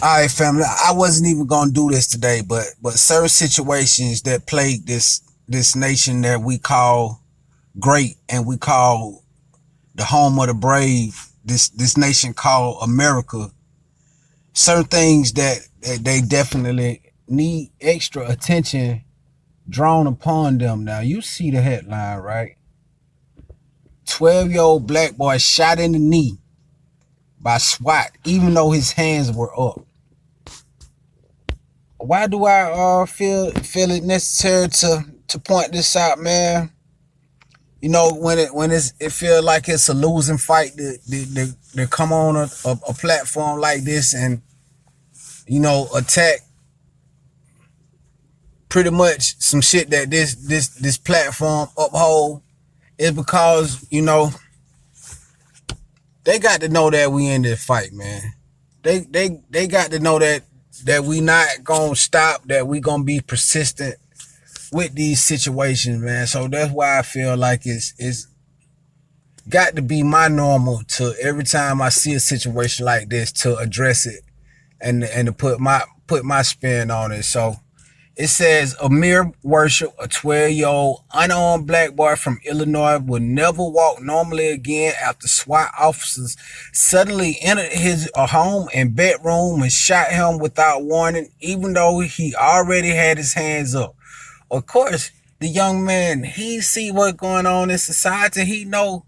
All right, family. I wasn't even gonna do this today, but certain situations that plague this nation that we call great and we call the home of the brave. This nation called America. Certain things that they definitely need extra attention drawn upon them. Now you see the headline, right? 12-year-old black boy shot in the knee by SWAT, even though his hands were up. Why do I feel it necessary to point this out, man? You know, it feel like it's a losing fight to come on a platform like this and attack pretty much some shit that this platform uphold, is because they got to know that we in this fight, man. They got to know that we not gonna stop, that we gonna be persistent with these situations, man. So that's why I feel like it's got to be my normal to, every time I see a situation like this, to address it and to put my spin on it. So it says a mere worship, a 12-year-old unarmed black boy from Illinois, will never walk normally again after SWAT officers suddenly entered his home and bedroom and shot him without warning, even though he already had his hands up. Of course, the young man, he see what's going on in society. He know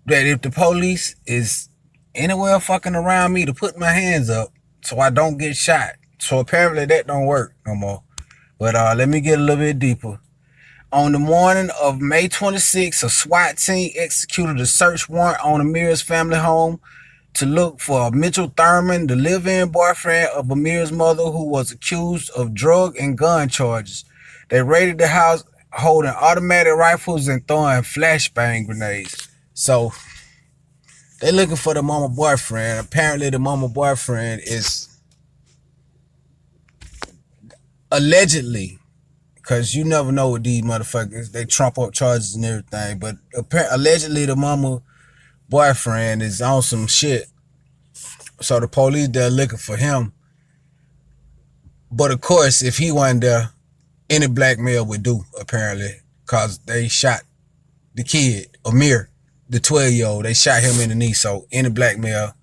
that if the police is anywhere fucking around me, to put my hands up so I don't get shot. So apparently that don't work no more. But let me get a little bit deeper. On the morning of May 26th, a SWAT team executed a search warrant on Amir's family home to look for Mitchell Thurman, the live-in boyfriend of Amir's mother, who was accused of drug and gun charges. They raided the house holding automatic rifles and throwing flashbang grenades. So they looking for the mama boyfriend. Apparently the mama boyfriend is allegedly, because you never know with these motherfuckers, they trump up charges and everything, but allegedly the mama boyfriend is on some shit. So the police, they're looking for him. But of course, if he wasn't there, any black male would do, apparently, because they shot the kid, Amir, the 12-year-old. They shot him in the knee. So any black male,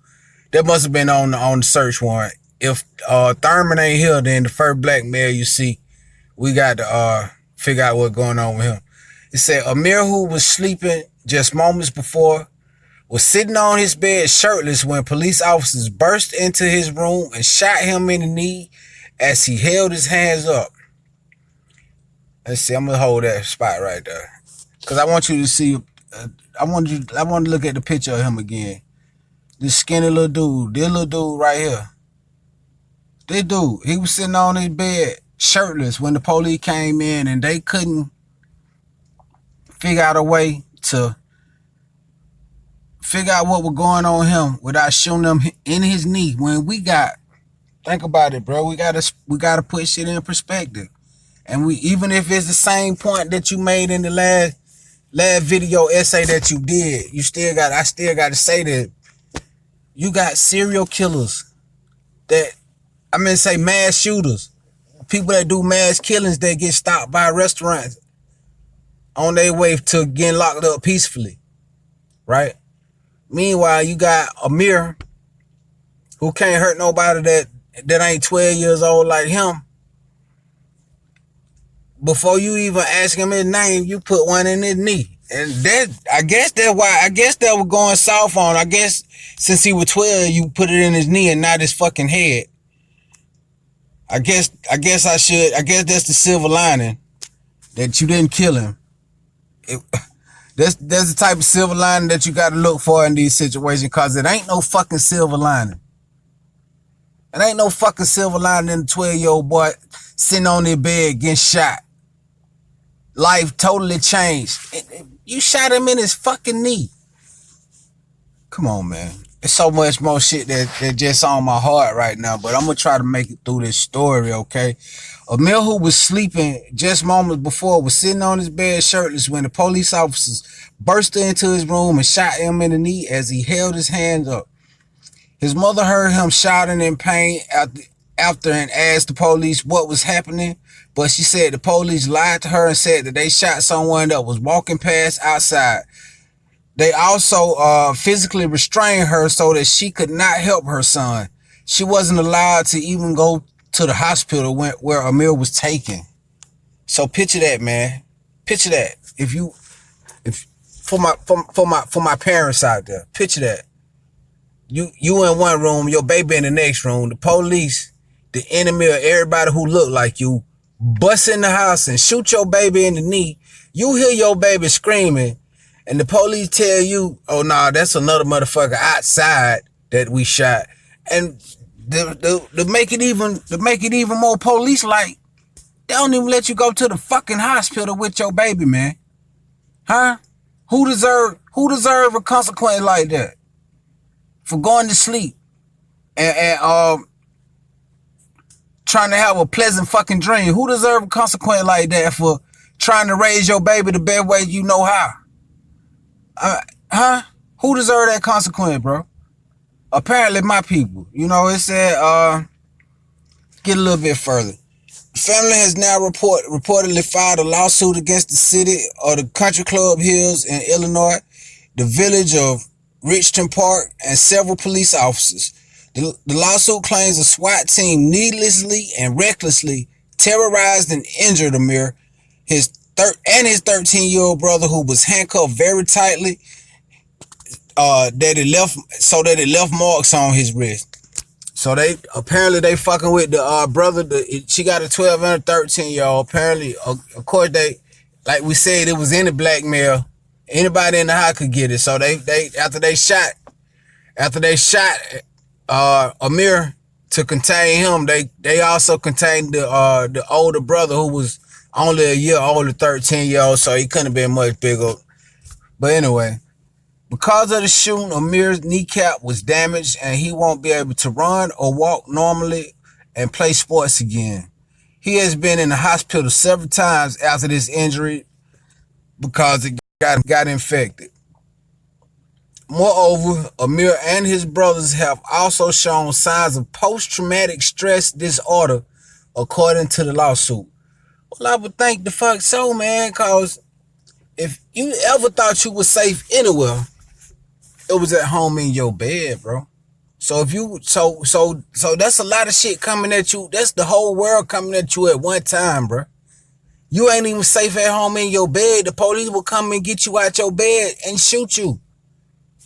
that must have been on the search warrant. If Thurman ain't here, then the first black male you see, we got to figure out what's going on with him. It said Amir, who was sleeping just moments before, was sitting on his bed shirtless when police officers burst into his room and shot him in the knee as he held his hands up. Let's see, I'm gonna hold that spot right there, because I want you to see. I want to look at the picture of him again. This skinny little dude, this little dude right here. This dude, he was sitting on his bed shirtless when the police came in, and they couldn't figure out a way to figure out what was going on with him without shooting him in his knee. When we got, think about it, bro. We gotta put shit in perspective. And we, even if it's the same point that you made in the last video essay that you did, I still got to say that you got serial killers say mass shooters, people that do mass killings that get stopped by restaurants on their way to getting locked up peacefully, right? Meanwhile, you got Amir, who can't hurt nobody that ain't 12 years old like him. Before you even ask him his name, you put one in his knee. And I guess that was going soft on. I guess since he was 12, you put it in his knee and not his fucking head. I guess that's the silver lining, that you didn't kill him. That's the type of silver lining that you got to look for in these situations, because it ain't no fucking silver lining. It ain't no fucking silver lining in the 12-year-old boy sitting on their bed getting shot. Life totally changed. You shot him in his fucking knee. Come on, man. There's so much more shit that just on my heart right now, but I'm gonna try to make it through this story, okay? Amir, who was sleeping just moments before, was sitting on his bed shirtless when the police officers burst into his room and shot him in the knee as he held his hands up. His mother heard him shouting in pain after and asked the police what was happening, but she said the police lied to her and said that they shot someone that was walking past outside. They also physically restrained her so that she could not help her son. She wasn't allowed to even go to the hospital where Amir was taken. So picture that, man. Picture that. If for my parents out there, picture that. You in one room, your baby in the next room. The police, the enemy of everybody who look like you, bust in the house and shoot your baby in the knee. You hear your baby screaming, and the police tell you, "Oh nah, that's another motherfucker outside that we shot." And to make it even more police like, they don't even let you go to the fucking hospital with your baby, man. Huh? Who deserve a consequence like that? For going to sleep and trying to have a pleasant fucking dream. Who deserve a consequence like that for trying to raise your baby the best way you know how? Huh? Who deserve that consequence, bro? Apparently my people. You know, it said, get a little bit further. The family has now reportedly filed a lawsuit against the city of the Country Club Hills in Illinois, the village of Richton Park, and several police officers. The lawsuit claims a SWAT team needlessly and recklessly terrorized and injured Amir, his 13-year-old brother, who was handcuffed very tightly, that it left marks on his wrist. So they fucking with the brother. She got a 12 and a 13-year-old. Apparently, of course, they, like we said, it was any blackmail. Anybody in the house could get it. So they after they shot Amir to contain him, they also contained the older brother, who was only a year older, 13-year-old. So he couldn't have been much bigger. But anyway. Because of the shooting, Amir's kneecap was damaged and he won't be able to run or walk normally and play sports again. He has been in the hospital several times after this injury because it got infected. Moreover, Amir and his brothers have also shown signs of post-traumatic stress disorder, according to the lawsuit. Well, I would think the fuck so, man, because if you ever thought you were safe anywhere, it was at home in your bed, bro. So if you so that's a lot of shit coming at you. That's the whole world coming at you at one time, bro. You ain't even safe at home in your bed. The police will come and get you out your bed and shoot you.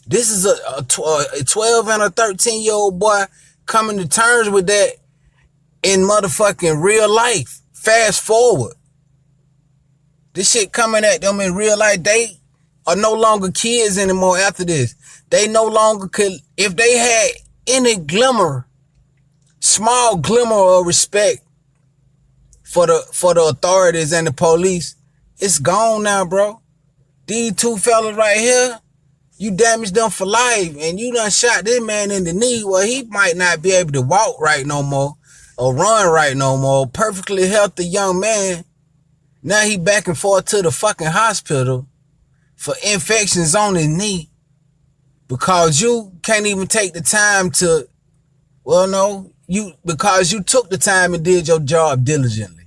This is a 12 and a 13-year-old boy coming to terms with that in motherfucking real life. Fast forward. This shit coming at them in real life. They are no longer kids anymore after this. They no longer could, if they had any small glimmer of respect for the authorities and the police, it's gone now, bro. These two fellas right here, you damaged them for life, and you done shot this man in the knee. Well, he might not be able to walk right no more or run right no more. Perfectly healthy young man. Now he back and forth to the fucking hospital for infections on his knee because you can't even take the time to, because you took the time and did your job diligently.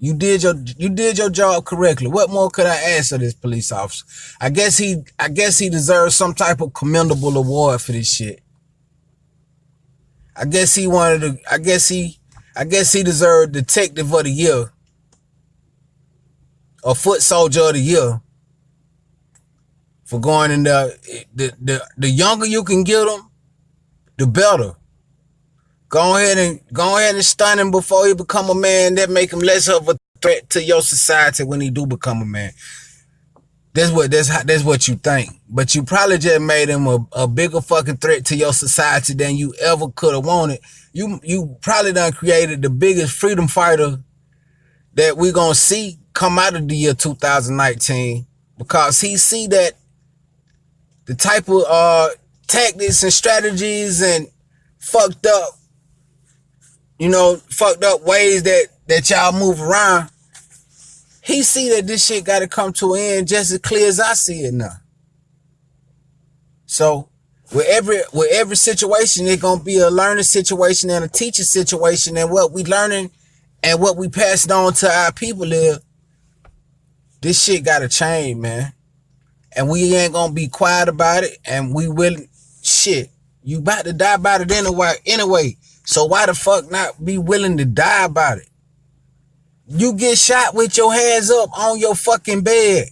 You did your job correctly. What more could I ask of this police officer? I guess he deserves some type of commendable award for this shit. I guess he deserved Detective of the Year or Foot Soldier of the Year for going in there. The younger you can get them, the better. Go ahead and stun him before he become a man. That make him less of a threat to your society when he do become a man. That's what you think. But you probably just made him a bigger fucking threat to your society than you ever could have wanted. You probably done created the biggest freedom fighter that we gonna see come out of the year 2019, because he see that the type of tactics and strategies and fucked up ways that y'all move around. He see that this shit got to come to an end just as clear as I see it now. So With every situation, it's gonna be a learning situation and a teaching situation, and what we learning and what we passing on to our people is this shit gotta change, man. And we ain't gonna be quiet about it, and we will. Shit, you about to die about it anyway. So why the fuck not be willing to die about it? You get shot with your hands up on your fucking bed.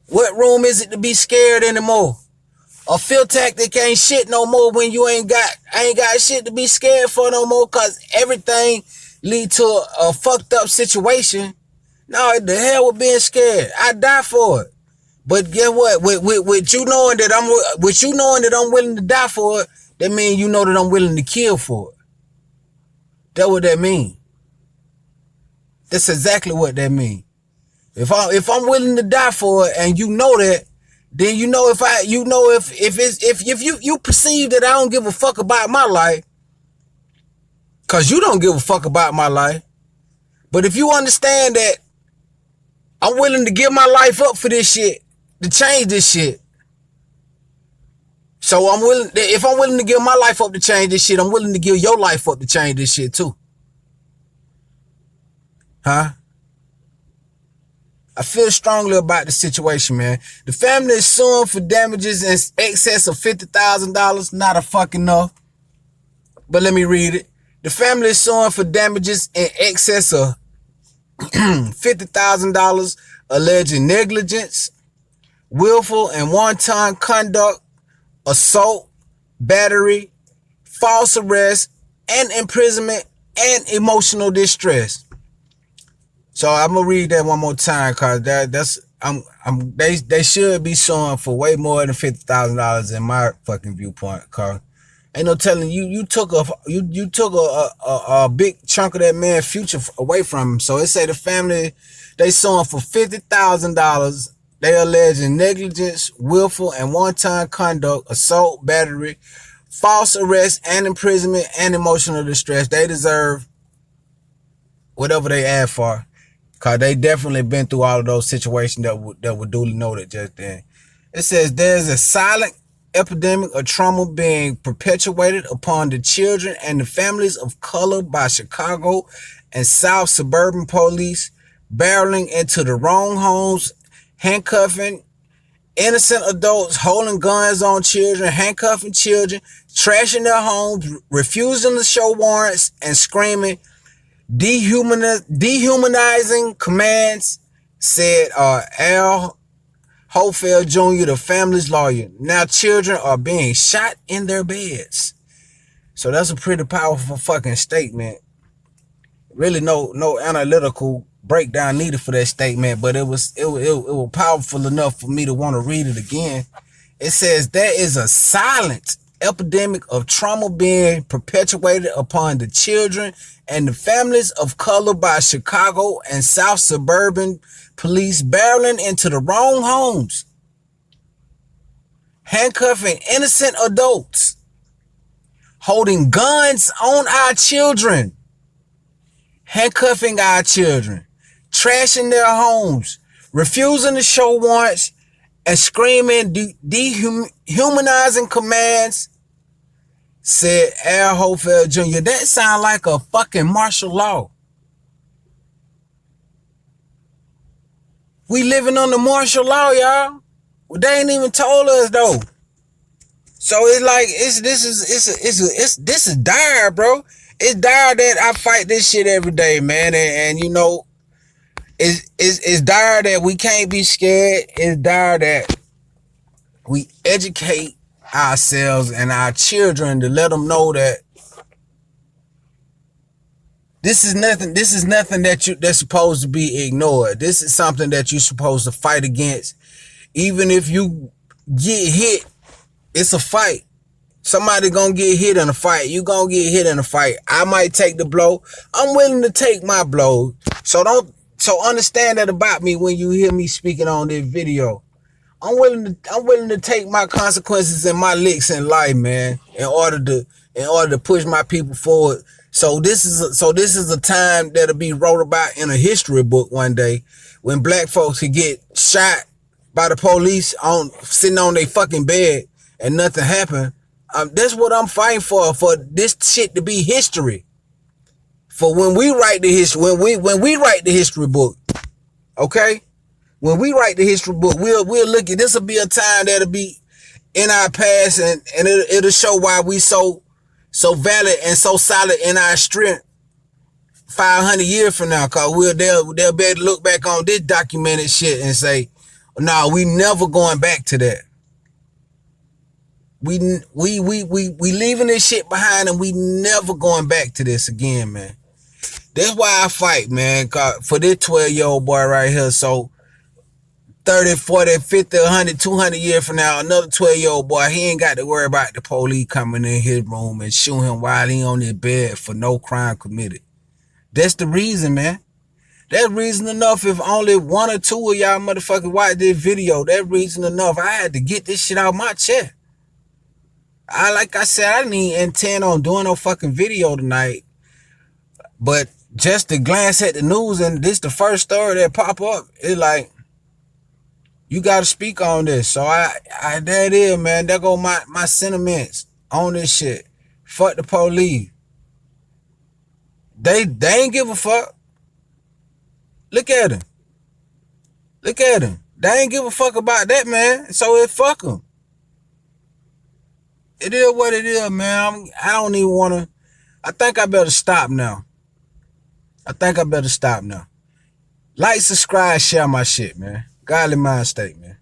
What room is it to be scared anymore? A field tactic ain't shit no more when you ain't got shit to be scared for no more, cause everything lead to a fucked up situation. No, the hell with being scared. I die for it. But guess what? With you knowing that I'm willing to die for it, that means you know that I'm willing to kill for it. That's what that mean. That's exactly what that mean. If I'm willing to die for it, and you know that, then you know if you perceive that I don't give a fuck about my life, cause you don't give a fuck about my life. But if you understand that I'm willing to give my life up for this shit, to change this shit. So if I'm willing to give my life up to change this shit, I'm willing to give your life up to change this shit too. Huh? I feel strongly about the situation, man. The family is suing for damages in excess of $50,000. Not a fucking enough. But let me read it. The family is suing for damages in excess of $50,000, alleging negligence, willful and wanton conduct, assault, battery, false arrest, and imprisonment, and emotional distress. So I'm gonna read that one more time, cause they should be suing for way more than $50,000 in my fucking viewpoint, cause ain't no telling you took a big chunk of that man's future away from him. So it say the family, they suing for $50,000. They alleging negligence, willful and wanton conduct, assault, battery, false arrest, and imprisonment, and emotional distress. They deserve whatever they ask for, cause they definitely been through all of those situations that were duly noted just then. It says there's a silent epidemic of trauma being perpetuated upon the children and the families of color by Chicago and South suburban police barreling into the wrong homes, handcuffing innocent adults, holding guns on children, handcuffing children, trashing their homes, refusing to show warrants, and screaming dehumanizing commands, said Al Hofeld Jr., the family's lawyer. Now children are being shot in their beds. So that's a pretty powerful fucking statement. Really no analytical breakdown needed for that statement, but it was powerful enough for me to want to read it again. It says there is a silent epidemic of trauma being perpetuated upon the children and the families of color by Chicago and South suburban police barreling into the wrong homes, handcuffing innocent adults, holding guns on our children, handcuffing our children, trashing their homes, refusing to show warrants, and screaming dehumanizing commands, said Al Hofeld Jr. That sound like a fucking martial law. We living under martial law, y'all. Well, they ain't even told us though. So it's like this is dire, bro. It's dire that I fight this shit every day, man. And you know, it's dire that we can't be scared. It's dire that we educate ourselves and our children to let them know that this is nothing that's supposed to be ignored. This is something that you're supposed to fight against. Even if you get hit, it's a fight. Somebody gonna get hit in a fight. You gonna get hit in a fight. I might take the blow. I'm willing to take my blow. So understand that about me when you hear me speaking on this video. I'm willing to take my consequences and my licks in life, man, in order to push my people forward. So this is a time that'll be wrote about in a history book one day, when black folks could get shot by the police sitting on their fucking bed, and nothing happened. That's what I'm fighting for this shit to be history. For when we write the history, when we write the history book, okay? When we write the history book, we'll look at this. Will be a time that'll be in our past, and it'll show why we so valid and so solid in our strength 500 years from now. Cause they'll be able to look back on this documented shit and say, "No, we never going back to that. We leaving this shit behind, and we never going back to this again, man." That's why I fight, man, for this 12-year-old boy right here. So 30, 40, 50, 100, 200 years from now, another 12-year-old boy, he ain't got to worry about the police coming in his room and shooting him while he on his bed for no crime committed. That's the reason, man. That's reason enough. If only one or two of y'all motherfuckers watch this video, that's reason enough. I had to get this shit out my chest. Like I said, I didn't even intend on doing no fucking video tonight. But just to glance at the news and this the first story that pop up, it's like, you got to speak on this. So I there it is, man. There go my sentiments on this shit. Fuck the police. They ain't give a fuck. Look at him. Look at him. They ain't give a fuck about that, man. So it fuck them. It is what it is, man. I don't even want to. I think I better stop now. Like, subscribe, share my shit, man. Godly mind state, man.